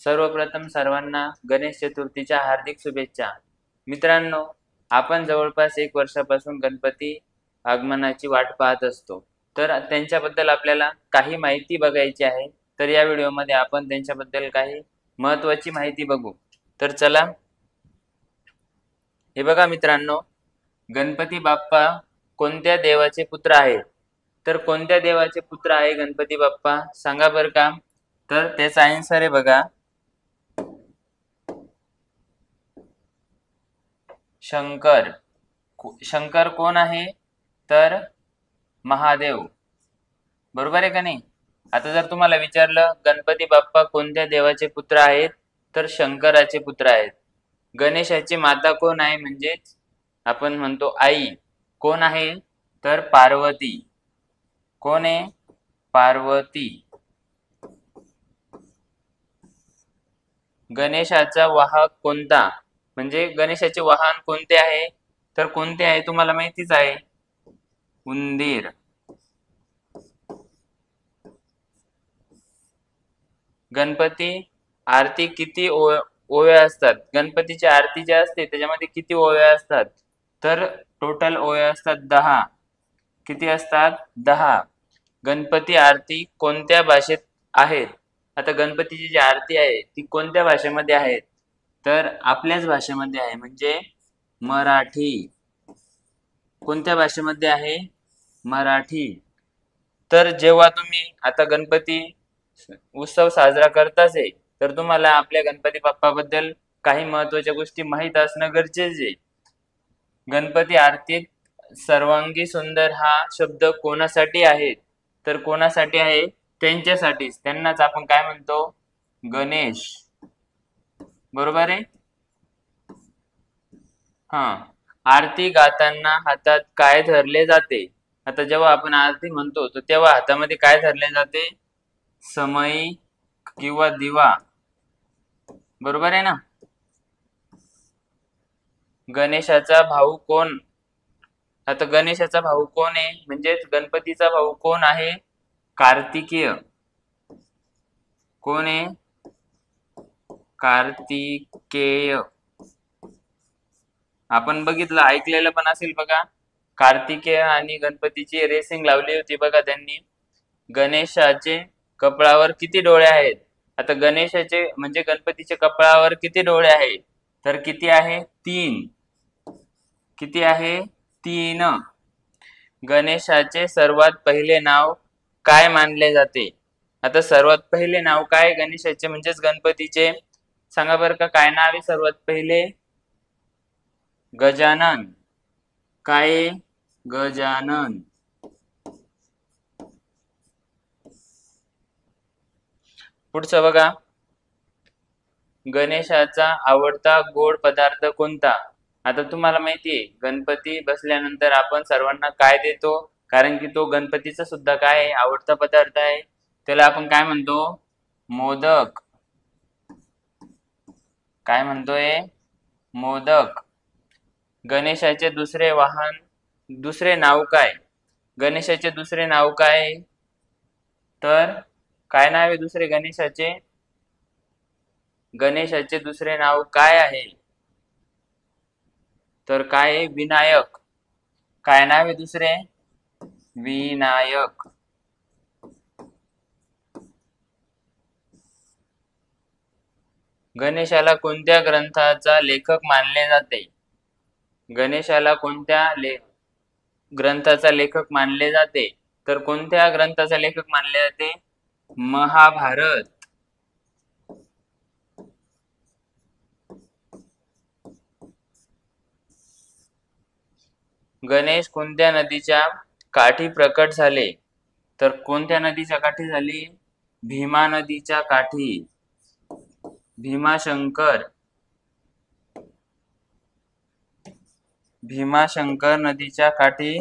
सर्वप्रथम सर्वांना गणेश चतुर्थीच्या हार्दिक शुभेच्छा। मित्रांनो, आपण जवळपास 1 वर्षापासून गणपती आगमनाची वाट पाहत असतो। तर त्यांच्याबद्दल आपल्याला काही माहिती बघायची आहे। तर या व्हिडिओमध्ये आपण त्यांच्याबद्दल काही महत्त्वाची माहिती बघू। तर चला, हे बघा मित्रांनो, गणपती बाप्पा कोणत्या देवाचे पुत्र आहेत? तर कोणत्या देवाचे पुत्र आहे गणपती बाप्पा? सांगा बरं का? तर त्याचा आन्सर आहे बघा, शंकर। शंकर कोण आहे? तर महादेव। बरोबर आहे का नाही? आता जर तुम्हाला विचारलं गणपती बाप्पा कोणत्या देवाचे पुत्र आहेत, तर शंकराचे पुत्र आहेत। गणेशाची माता कोण आहे? म्हणजेच आपण म्हणतो आई। कोण आहे? तर पार्वती। कोण आहे? पार्वती। गणेशाचा वाहक कोणता? म्हणजे गणेशाचे वाहन कोणते आहे? तर कोणते आहे तुम्हाला माहितीच आहे, उंदीर। गणपती आरती किती ओव्या असतात? गणपतीची आरती जी असते त्याच्यामध्ये किती ओव्या असतात? तर टोटल ओव्या असतात 10। किती असतात? 10। गणपती आरती कोणत्या भाषेत आहेत? आता गणपतीची जी आरती आहे ती कोणत्या भाषेमध्ये आहे? तर आपल्याच भाषेमध्ये आहे, म्हणजे मराठी। कोणत्या भाषेमध्ये आहे? मराठी। तर जेव्हा तुम्ही आता गणपती उत्सव साजरा करताच आहे, तर तुम्हाला आपल्या गणपती बाप्पाबद्दल काही महत्त्वाच्या गोष्टी माहीत असणं गरजेचे आहे। गणपती आरतीत सर्वांगी सुंदर हा शब्द कोणासाठी आहे? तर कोणासाठी आहे? त्यांच्यासाठीच। त्यांनाच आपण काय म्हणतो? गणेश। बरोबर आहे? आरती गाताना हातात काय धरले जाते? आता जेव्हा आपण आरती म्हणतो तर तेव्हा हातामध्ये काय धरले जाते? समई किंवा दिवा। बरोबर आहे ना? गणेशाचा भाऊ कोण? आता गणेशाचा भाऊ कोण आहे? म्हणजेच गणपतीचा भाऊ कोण आहे? कार्तिकेय। कोण आहे? कार्तिकेय। आपण बघितलं, ऐकलेलं पण असेल बघा, कार्तिकेय आणि गणपतीची रेसिंग लावली होती बघा त्यांनी। गणेशाचे कपाळावर किती डोळे आहेत? आता गणेशाचे म्हणजे गणपतीच्या कपाळावर किती डोळे आहेत? तर किती आहे? 3। किती आहे? 3। गणेशाचे सर्वात पहिले नाव काय मानले जाते? आता सर्वात पहिले नाव काय गणेशाचे म्हणजेच गणपतीचे? सांगा बरं का, काय नाव आहे सर्वात पहिले? गजानन। काय? गजानन। पुढचं बघा, गणेशाचा आवडता गोड पदार्थ कोणता? आता तुम्हाला माहिती आहे, गणपती बसल्यानंतर आपण सर्वांना काय देतो? कारण की तो गणपतीचा सुद्धा काय आहे? आवडता पदार्थ आहे। त्याला आपण काय म्हणतो? मोदक। काय म्हणतोय? मोदक। गणेशाचे दुसरे नाव काय? गणेशाचे दुसरे नाव काय? तर काय नाव आहे दुसरे गणेशाचे? गणेशाचे दुसरे नाव काय आहे? तर काय आहे? विनायक। काय नाव आहे दुसरे? विनायक। गणेशाला कोणत्या ग्रंथाचा लेखक मानले जाते? गणेशाला कोणत्या ग्रंथाचा लेखक मानले जाते? तर कोणत्या ग्रंथाचा लेखक मानले जाते? महाभारत। गणेश कोणत्या नदीच्या काठी प्रकट झाले? तर कोणत्या नदीच्या काठी झाली? भीमा नदीच्या काठी। भीमाशंकर। भीमाशंकर नदीच्या काठी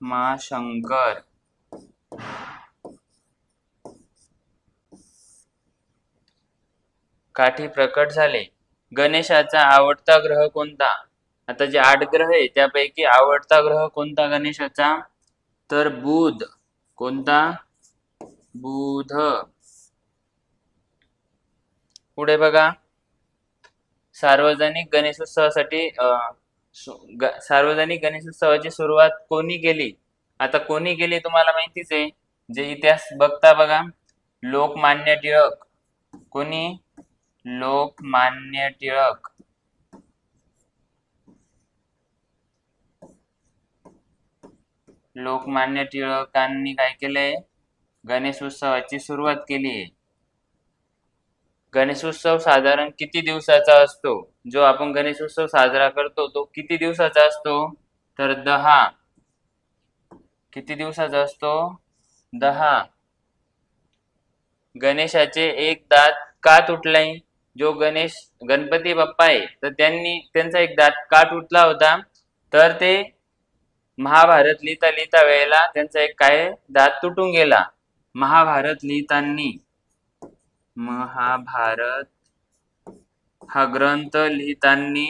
भीमाशंकर। काठी प्रकट झाले। गणेशाचा आवडता ग्रह कोणता? आता जे 8 ग्रह आहे त्यापैकी आवडता ग्रह कोणता गणेशाचा? तर बुध। कोणता? बुध. पुढे बघा, सार्वजनिक गणेशोत्सवासाठी सार्वजनिक गणेशोत्सवाची सुरुवात कोणी केली? आता कोणी केली तुम्हाला माहितीच आहे, जे इतिहास बघता बघा, लोकमान्य टिळक. कोणी? लोकमान्य टिळक. लोकमान्य टिळकांनी काय केलंय? गणेशोत्सवाची सुरुवात केली आहे. गणेशोत्सव साधारण किती दिवसाचा असतो? जो आपण गणेशोत्सव साजरा करतो तो किती दिवसाचा असतो? तर 10. किती दिवसाचा असतो? 10. गणेशाचे एक दात का तुटलाय? जो गणपती बाप्पा आहे तर त्यांचा एक दात का तुटला होता? तर ते महाभारत लिहिता वेळेला त्यांचा एक काय दात तुटून गेला. महाभारत हा ग्रंथ लिहितांनी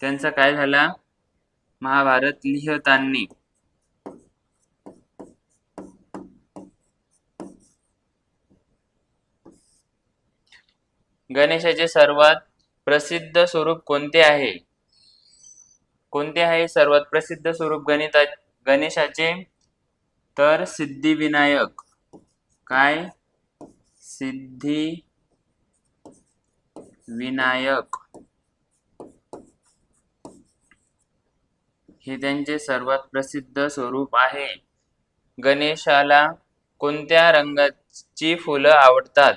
त्यांचा काय झाला? महाभारत लिहितांनी गणेशाचे सर्वात प्रसिद्ध स्वरूप कोणते आहे? कोणते आहे सर्वात प्रसिद्ध स्वरूप गणेशाचे? तर सिद्धिविनायक. काय? सिद्धिविनायक हे त्यांचे सर्वात प्रसिद्ध स्वरूप आहे. गणेशाला कोणत्या रंगाची फुलं आवडतात?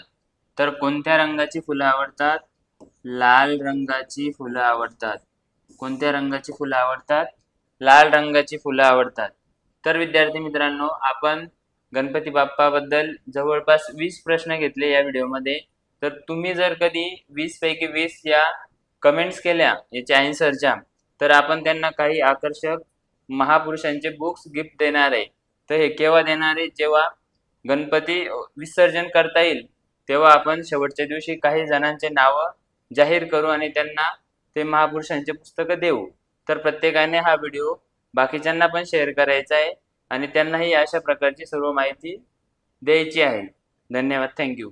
तर कोणत्या रंगाची फुलं आवडतात? लाल रंगाची फुलं आवडतात. कोणत्या रंगाची फुलं आवडतात? लाल रंगाची फुलं आवडतात. तर विद्यार्थी मित्रांनो, आपण गणपती बाप्पाबद्दल जवळपास 20 प्रश्न घेतले या व्हिडिओमध्ये. तर तुम्ही जर कधी 20 पैकी 20 या कमेंट्स केल्या याच्या आन्सरच्या, तर आपण त्यांना काही आकर्षक महापुरुषांचे बुक्स गिफ्ट देणार आहे. तर हे केव्हा देणार आहे? जेव्हा गणपती विसर्जन करता येईल तेव्हा आपण शेवटच्या दिवशी काही जणांचे नावं जाहीर करू आणि त्यांना ते महापुरुषांचे पुस्तकं देऊ. तर प्रत्येकाने हा व्हिडिओ बाकीच्यांना पण शेअर करायचा आहे आणि त्यांनाही अशा प्रकारची सर्व माहिती द्यायची आहे. धन्यवाद. थँक्यू.